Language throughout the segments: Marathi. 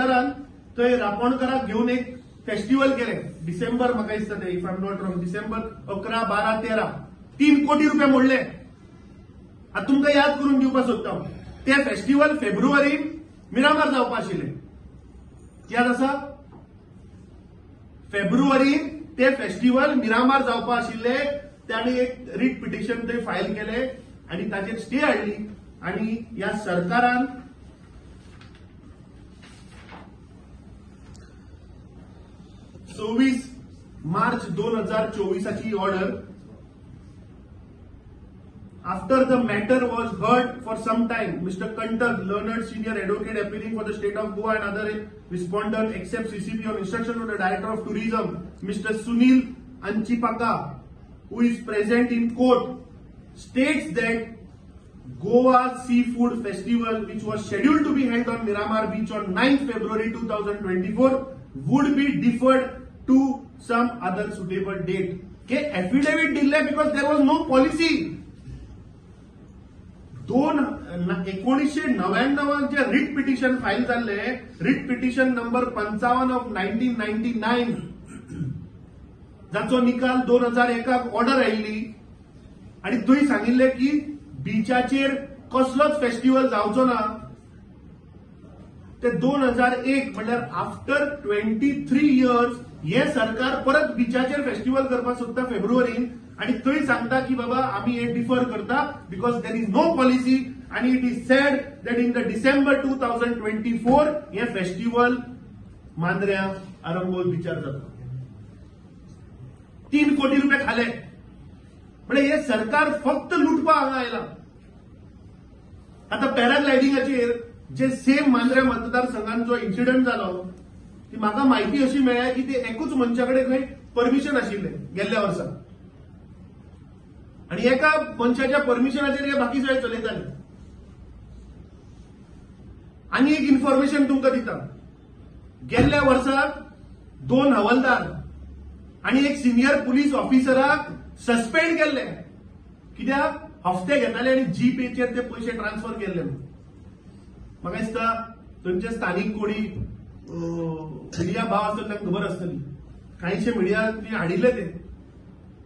आमदारान थंय रापणकाराक घेवन एक फेस्टिवल केले डिसेंबर, म्हाका दिसता ते if I am not wrong, December 11, 12, 13 3 कोटी रुपये मोडले. आता तुमकां याद करून दिवपाक सोदता ते फेस्टिवल फेब्रुवारीन मिरामार जावपा आशिल्ले. याद आसा? फेब्रुवारीन ते फेस्टिवल मिरामार जावपा आशिल्ले. तांणी एक रीट पिटिशन थंय फायल केले आणि ताचेर स्टे हाडली आणि ह्या सरकारान (26 March 2024) order. After the matter was heard for some time, Mr. Kantak, learned senior advocate appearing for the state of Goa and other respondents except CCP on instruction of the Director of Tourism, Mr. Sunil Anchipaka, who is present in court, states that Goa Seafood Festival, which was scheduled to be held on Miramar Beach on 9th February 2024, would be deferred to some other suitable date. Okay, affidavit delay because there was no policy. 1999 जे रिट पिटिशन फाईल झाले, रिट पिटिशन नंबर 55 ऑफ 1999, जाचो निकाल 2001 ऑर्डर आयिल्ली आणि थंय सांगिल्ले की बीचाचेर कसलोच फेस्टिवल जावचो ना. ते 2001 म्हणल्यार आफ्टर 23 इयर्स हे सरकार परत बीचाचेर फेस्टिवल करपाक सोदता फेब्रुवारीन आणि थंय सांगता की बाबा आम्ही हे डिफर करता because there is no policy. आणि it is said that in the December 2024 हे फेस्टिवल मांद्र्या आरंबोल बीचार जाता. 3 कोटी रुपये खाले. म्हणजे हे सरकार फक्त लुटपा हांगा आयला. आता पॅराग्लायडिंगाचेर जे सेम मांद्र्या मतदारसंघांचो इन्सिडंट जालो ती म्हाका माहिती अशी मेळ्ळ्या की ते एकूच मनशाकडे खंय परमिशन आशिल्ले गेल्ल्या वर्सा आणि एका मनशाच्या परमिशनाचेर हे बाकी सगळे चलयताले. आणि एक इन्फॉर्मेशन तुमकां दिता, गेल्ल्या वर्साक 2 हवालदार आणि एक सिनियर पुलीस ऑफिसराक सस्पेंड केल्ले. कित्याक? हफ्ते घेताले आणि जीपेचेर ते पैसे ट्रान्सफर केल्ले. म्हाका दिसता थंयचे स्थानिक कोणी मिडिया भाव आसतले तांकां खबर आसतली. कांयशे मिडियानी हाडिल्ले ते.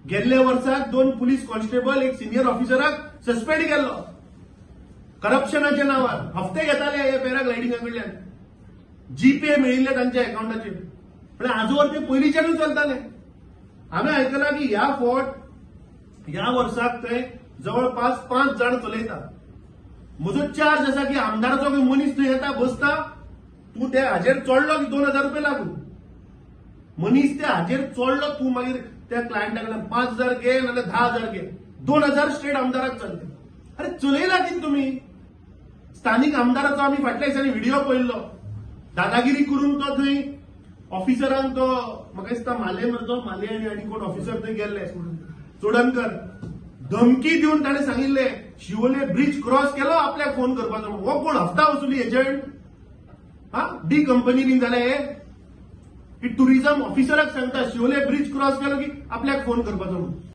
गेल्ल्या वर्साक 2 पुलीस कॉन्स्टेबल एक सिनियर ऑफिसराक सस्पेंड केल्लो करप्शनाच्या नावार. हफ्ते घेताले हे पॅराग्लायडिंगाकडल्यान. जीपे मेळिल्ले तांच्या अकाउंटाचेर. पण आजवर ते पयलींच्यानूच चलताले. हांवें आयकलां की ह्या ह्या वर्साक थंय जवळपास 5 जाण चलयता. म्हजो चार्ज आसा की आमदाराचो खंय मनीस थंय येता बसता, तूं त्या हाजेर चोडलो की 2000 रुपये लागू. मनीस त्या हाजेर चोडलो तूं मागीर त्या क्लायंटाकडल्यान 5000 घे नाजाल्यार 10000 घे. 2000 स्ट्रेट आमदाराक चलते. अरे चलयला कितें तुमी? स्थानिक आमदाराचो आमी फाटल्या दिसांनी व्हिडिओ पळयल्लो. दादागिरी करून तो थंय ऑफिसरांक तो म्हाका दिसता माले आनी कोण ऑफिसर थंय गेल्ले चोडणकर धमकी दिवन ताणें सांगिल्ले शिवोले ब्रिज क्रॉस केलो आपल्याक फोन करपाचो. हो कोण हफ्ता वसुली एजंट? डी कंपनीनी जाले हे की टुरिझम ऑफिसराक सांगता शिवोले ब्रिज क्रॉस केलो की आपल्याक फोन करपाचो म्हणून.